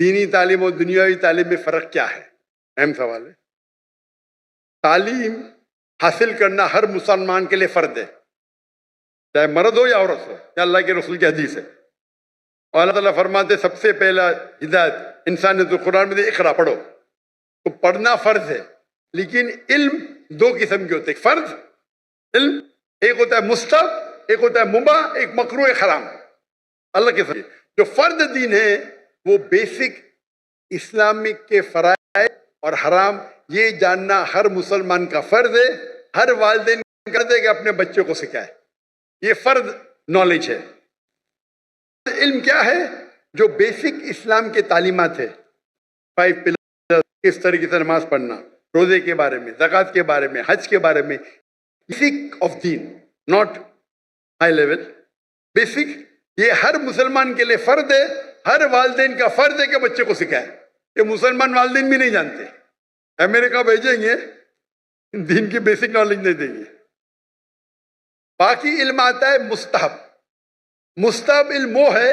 دینی تعلیم اور دنیاوی تعلیم میں فرق کیا ہے؟ اہم سوال ہے۔ تعلیم حاصل کرنا ہر مسلمان کے لیے فرض ہے، چاہے مرد ہو یا عورت ہو، یا اللہ کے رسول کی حدیث ہے۔ اور اللہ تعالیٰ فرماتے سب سے پہلا ہدایت انسان نے تو قرآن میں دے، اقرا پڑھو۔ تو پڑھنا فرض ہے، لیکن علم دو قسم کے ہوتے ہیں۔ فرض علم ایک ہوتا ہے مستحب، ایک ہوتا ہے مباح، ایک مکروہ، ایک حرام۔ اللہ کے ساتھ جو فرض دین ہے وہ بیسک اسلامک کے فرائض اور حرام یہ جاننا ہر مسلمان کا فرض ہے، ہر والدین کر دے کہ اپنے بچوں کو سکھائے، یہ فرض نالج ہے۔ علم کیا ہے؟ جو بیسک اسلام کے تعلیمات ہے، 5 پلر، کس طریقے سے نماز پڑھنا، روزے کے بارے میں، زکوٰۃ کے بارے میں، حج کے بارے میں، بیسک آف دین، ناٹ ہائی لیول، بیسک۔ یہ ہر مسلمان کے لیے فرض ہے، ہر والدین کا فرض ہے کہ بچے کو سکھائے۔ یہ مسلمان والدین بھی نہیں جانتے، امریکہ بھیجیں گے دین کی بیسک نالج نہیں دیں گے۔ باقی علم آتا ہے مستحب۔ مستحب علم وہ ہے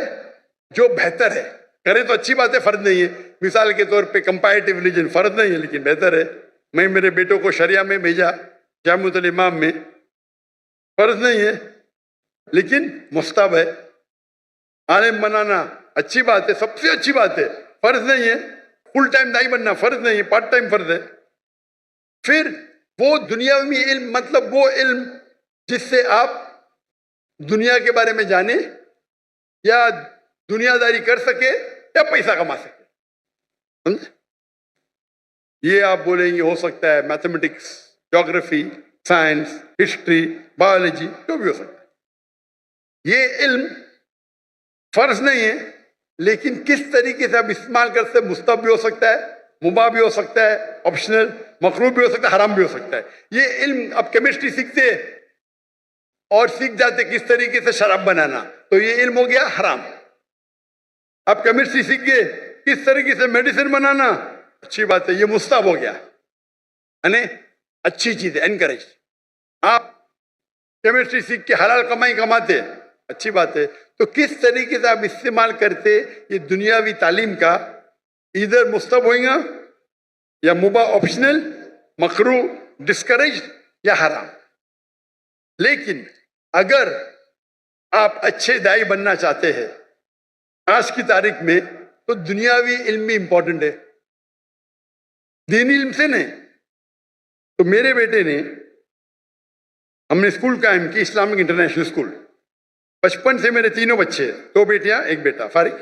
جو بہتر ہے، کرے تو اچھی بات ہے، فرض نہیں ہے۔ مثال کے طور پہ کمپیریٹیو ریلیجن فرض نہیں ہے لیکن بہتر ہے۔ میں میرے بیٹوں کو شریعہ میں بھیجا، جامعۃ الامام میں، فرض نہیں ہے لیکن مستحب ہے۔ عالم بنانا اچھی بات ہے، سب سے اچھی بات ہے، فرض نہیں ہے۔ فل ٹائم دائی بننا فرض نہیں ہے، پارٹ ٹائم فرض ہے۔ پھر وہ دنیاوی علم، مطلب وہ علم جس سے آپ دنیا کے بارے میں جانیں یا دنیا داری کر سکے یا پیسہ کما سکے، سمجھے؟ یہ آپ بولیں گے ہو سکتا ہے میتھمیٹکس، جغرافی، سائنس، ہسٹری، بایولوجی، جو بھی ہو سکتا ہے۔ یہ علم فرض نہیں ہے لیکن کس طریقے سے آپ استعمال کرتے، مستحب بھی ہو سکتا ہے، مباح بھی ہو سکتا ہے، آپشنل، مکروہ بھی ہو سکتا ہے، حرام بھی ہو سکتا ہے۔ یہ علم اب کیمسٹری سیکھتے اور سیکھ جاتے کس طریقے سے شراب بنانا، تو یہ علم ہو گیا حرام۔ اب کیمسٹری سیکھ گئے کس طریقے سے میڈیسن بنانا، اچھی بات ہے، یہ مستحب ہو گیا، یعنی اچھی چیز ہے، انکریج۔ آپ کیمسٹری سیکھ کے حلال کمائی کماتے، اچھی بات ہے۔ تو کس طریقے سے آپ استعمال کرتے یہ دنیاوی تعلیم کا، ادھر مستحب ہوئیں گا یا مباح، آپشنل، مکروہ، ڈسکریج یا حرام۔ لیکن اگر آپ اچھے دائی بننا چاہتے ہیں آج کی تاریخ میں تو دنیاوی علم بھی امپورٹنٹ ہے، دینی علم سے نہیں۔ تو میرے بیٹے نے، ہم نے اسکول قائم کی، اسلامک انٹرنیشنل اسکول۔ بچپن سے میرے تینوں بچے، 2 بیٹیاں 1 بیٹا، فارغ۔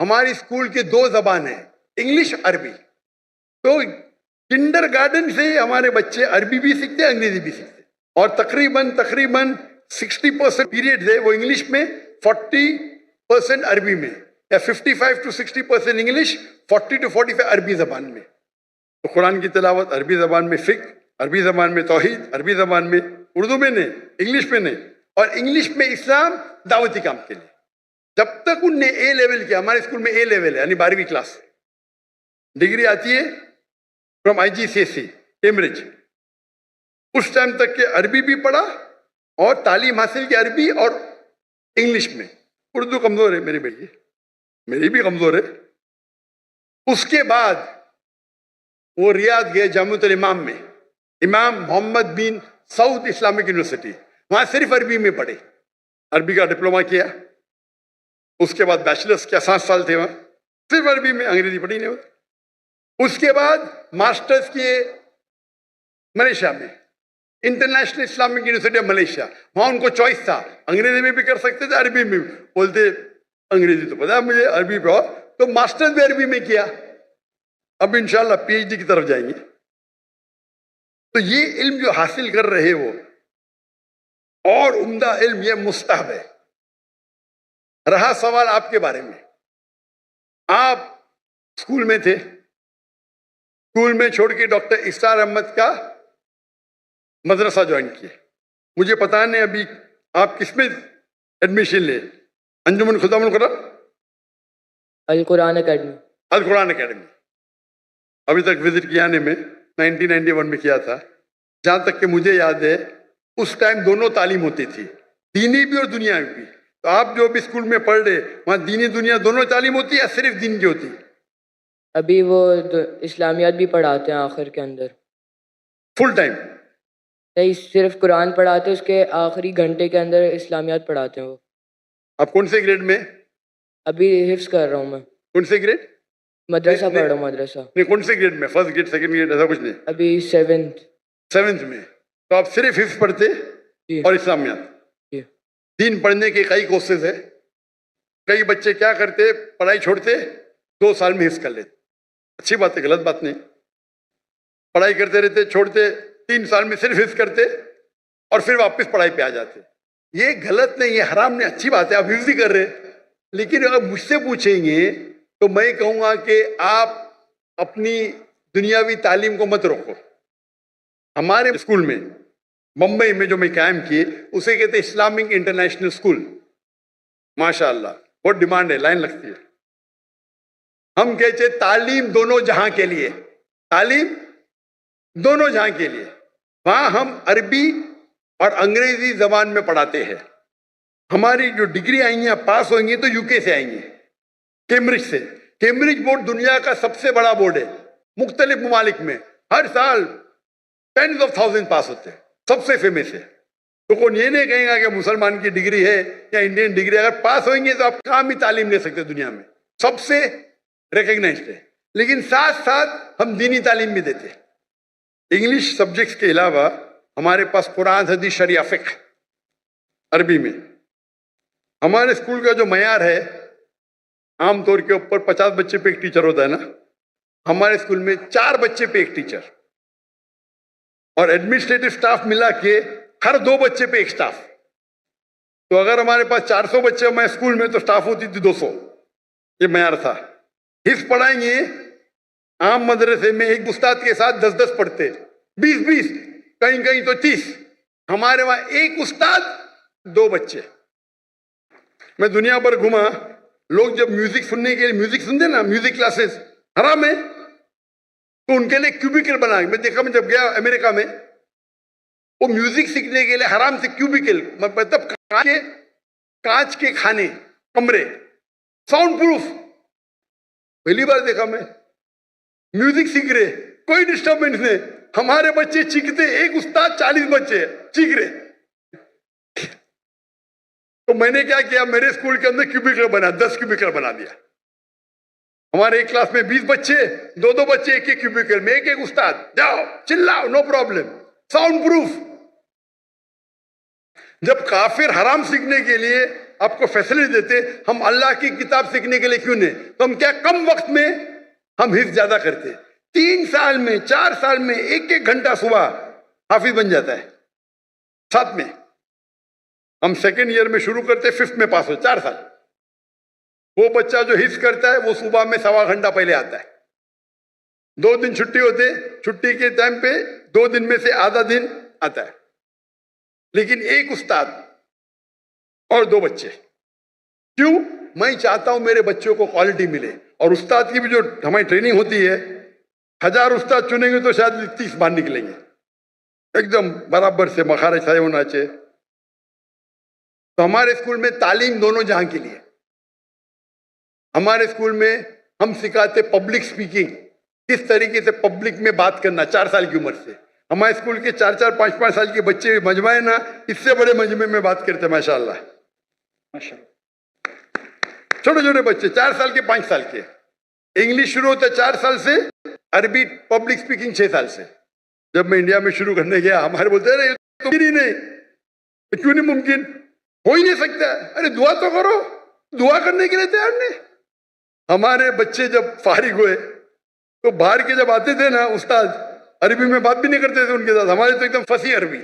ہماری اسکول کے 2 زبان ہیں، انگلش، عربی۔ تو کنڈر گارڈن سے ہمارے بچے عربی بھی سیکھتے، انگریزی بھی سیکھتے، اور تقریباً 60% پیریڈ ہے وہ انگلش میں، 40% عربی میں، یا 55 to 60% انگلش، 40 to 45 عربی زبان میں۔ تو قرآن کی تلاوت عربی زبان میں، فقہ عربی زبان میں، توحید عربی زبان میں، اردو میں نہیں، انگلش میں نہیں، اور انگلش میں اسلام دعوتی کام کے لیے۔ جب تک ان نے اے لیول کیا، ہمارے اسکول میں اے لیول ہے، یعنی 12ویں کلاس، ڈگری آتی ہے فرام IGCSE کیمبرج، اس ٹائم تک کہ عربی بھی پڑھا اور تعلیم حاصل کی عربی اور انگلش میں۔ اردو کمزور ہے میری بیٹی، میری بھی کمزور ہے۔ اس کے بعد وہ ریاض گئے جامعۃ الامام میں، امام محمد بن سعود اسلامک یونیورسٹی، وہاں صرف عربی میں پڑھے، عربی کا ڈپلومہ کیا، اس کے بعد بیچلرس کیا، 7 سال تھے وہاں، صرف عربی میں، انگریزی پڑھی نہیں ہوتی۔ اس کے بعد ماسٹرز کیے ملیشیا میں، international Islamic university of Malaysia, وہاں ان کو چوائس تھا، انگریزی میں بھی کر سکتے تھے، عربی میں بھی، بولتے انگریزی تو پتا ہے مجھے، عربی پہ، تو ماسٹرز بھی عربی میں کیا، اب انشاءاللہ PhD کی طرف جائیں گے۔ تو یہ علم جو حاصل کر رہے وہ اور عمدہ علم، یہ مستحب ہے۔ رہا سوال آپ کے بارے میں، آپ اسکول میں تھے، اسکول میں چھوڑ کے ڈاکٹر اسرار احمد کا مدرسہ جوائن کیے، مجھے پتا نہیں ابھی آپ کس میں ایڈمیشن لے، انجمن خدا من قرآن، القرآن اکیڈمی، القرآن اکیڈمی، ابھی تک وزٹ کیا نے میں 1991 میں کیا تھا۔ جہاں تک کہ مجھے یاد ہے اس ٹائم دونوں تعلیم ہوتی تھی، دینی بھی اور دنیاوی بھی۔ تو آپ جو بھی اسکول میں پڑھ رہے وہاں دینی دنیا دونوں تعلیم ہوتی ہے یا صرف دین کی ہوتی؟ ابھی وہ اسلامیات بھی پڑھاتے ہیں آخر کے اندر. Full time. نہیں, صرف قرآن پڑھاتے ہیں, اس کے آخری گھنٹے کے اندر اسلامیات پڑھاتے ہیں وہ. آپ کون سے گریڈ میں؟ ابھی حفظ کر رہا ہوں میں. کون سے گریڈ؟ مدرسہ پڑھ رہا ہوں, مدرسہ. نہیں, کون سے گریڈ میں؟ فرسٹ گریڈ, سیکنڈ گریڈ, ایسا کچھ نہیں؟ ابھی 7th. 7th میں. تو آپ صرف حفظ پڑھتے جی. اور اسلامیات؟ جی. دین پڑھنے کے کئی کورسز ہیں. کئی بچے کیا کرتے, پڑھائی چھوڑتے 2 سال میں حفظ کر لیتے. اچھی بات ہے, غلط بات نہیں. پڑھائی کرتے رہتے, چھوڑتے, 3 سال میں صرف حفظ کرتے اور پھر واپس پڑھائی پہ آ جاتے. یہ غلط نہیں, یہ حرام نہیں, اچھی بات ہے, آپ حفظ ہی کر رہے. لیکن اگر مجھ سے پوچھیں گے تو میں کہوں گا کہ آپ اپنی دنیاوی تعلیم کو مت روکو. ہمارے اسکول میں ممبئی میں جو میں قائم کیے اسے کہتے اسلامک انٹرنیشنل اسکول. ماشاء اللہ بہت ڈیمانڈ ہے, لائن لگتی ہے. ہم کہتے تعلیم دونوں جہاں کے لیے, تعلیم دونوں جہاں کے لیے. وہاں ہم عربی اور انگریزی زبان میں پڑھاتے ہیں. ہماری جو ڈگری آئیں گی, پاس ہوئیں گی تو UK سے آئیں گی, کیمبرج سے. کیمبرج بورڈ دنیا کا سب سے بڑا بورڈ ہے. مختلف ممالک میں ہر سال 10,000 پاس ہوتے ہیں, سب سے فیمس ہے. تو کون یہ نہیں کہیں گا کہ مسلمان کی ڈگری ہے یا انڈین ڈگری. اگر پاس ہوئیں گے تو آپ کہاں بھی تعلیم لے سکتے دنیا میں, سب سے ریکگنائزڈ ہے. لیکن ساتھ ساتھ ہم دینی تعلیم بھی دیتے. انگلش سبجیکٹس کے علاوہ ہمارے پاس قرآن, حدیث, شریعہ, فقہ عربی میں. ہمارے اسکول کا جو معیار ہے, عام طور کے اوپر 50 بچے پہ ایک ٹیچر ہوتا ہے نا, ہمارے اسکول میں 4 بچے پہ ایک ٹیچر, اور ایڈمنسٹریٹو سٹاف ملا کے ہر 2 بچے پہ ایک سٹاف. تو اگر ہمارے پاس 400 بچے ہمارے اسکول میں تو سٹاف ہوتی تھی 200. یہ معیار تھا. حفظ پڑھائیں گے, عام مدرسے میں ایک استاد کے ساتھ 10 پڑھتے, 20 کہیں کہیں تو 30. ہمارے وہاں ایک استاد 2 بچے. میں دنیا پر گھوما, لوگ جب میوزک سننے کے لیے, میوزک سنتے نا, میوزک کلاسز حرام ہے, تو ان کے لیے کیوبیکل بنا. میں دیکھا, میں جب گیا امریکہ میں, وہ میوزک سیکھنے کے لیے حرام سے کیوبیکل, مطلب کانچ کے کھانے, کمرے, ساؤنڈ پروف. پہلی بار دیکھا میں. میوزک سیکھ رہے, کوئی ڈسٹربنس نہیں. ہمارے بچے چیختے, ایک استاد 40 بچے چیخ رہے. تو میں نے کیا کیا, میرے اسکول کے اندر کیوبیکل بنا, 10 کیوبیکل بنا دیا. ہمارے ایک کلاس میں 20 بچے, 2 بچے ایک ایک کیوبیکل میں, ایک استاد, جاؤ چلاؤ, نو پرابلم, ساؤنڈ پروف. جب کافر حرام سیکھنے کے لیے آپ کو فیسلٹی دیتے, ہم اللہ کی کتاب سیکھنے کے لیے کیوں نہیں؟ تو ہم کیا کم وقت میں ہم حفظ زیادہ کرتے. 3 سال میں, 4 سال میں 1 گھنٹہ صبح حافظ بن جاتا ہے. 7 میں ہم سیکنڈ ایئر میں شروع کرتے, 5th میں پاس ہو, 4 سال. وہ بچہ جو حفظ کرتا ہے وہ صبح میں 1.25 گھنٹہ پہلے آتا ہے. 2 دن چھٹی ہوتے, چھٹی کے ٹائم پہ 2 دن میں سے آدھا دن آتا ہے. لیکن ایک استاد اور 2 بچے. کیوں؟ میں چاہتا ہوں میرے بچوں کو کوالٹی ملے. اور استاد کی بھی جو ہماری ٹریننگ ہوتی ہے, 1000 استاد چنیں گے تو شاید 30 باہر نکلیں گے, ایک دم برابر سے مخارج صحیح ہونا چاہیے. تو ہمارے اسکول میں تعلیم دونوں جہاں کے لیے. ہمارے اسکول میں ہم سکھاتے پبلک اسپیکنگ, کس طریقے سے پبلک میں بات کرنا 4 سال کی عمر سے. ہمارے اسکول کے 4 5 سال کے بچے مجمع ہے نا, اس سے بڑے مجمع میں بات کرتے, ماشاء اللہ. چھوٹے چھوٹے بچے 4 سال کے, 5 سال کے. انگلش شروع ہوتا ہے 4 سال سے, عربی پبلک اسپیکنگ 6 سال سے. جب میں انڈیا میں شروع کرنے گیا, ہمارے بولتے ہیں کیوں نہیں ممکن, ہو ہی نہیں سکتا. ارے دعا تو کرو, دعا کرنے کے لیے تیار نہیں. ہمارے بچے جب فارغ ہوئے تو باہر کے جب آتے تھے نا استاد, عربی میں بات بھی نہیں کرتے تھے ان کے ساتھ. ہمارے تو ایک دم فصیح عربی.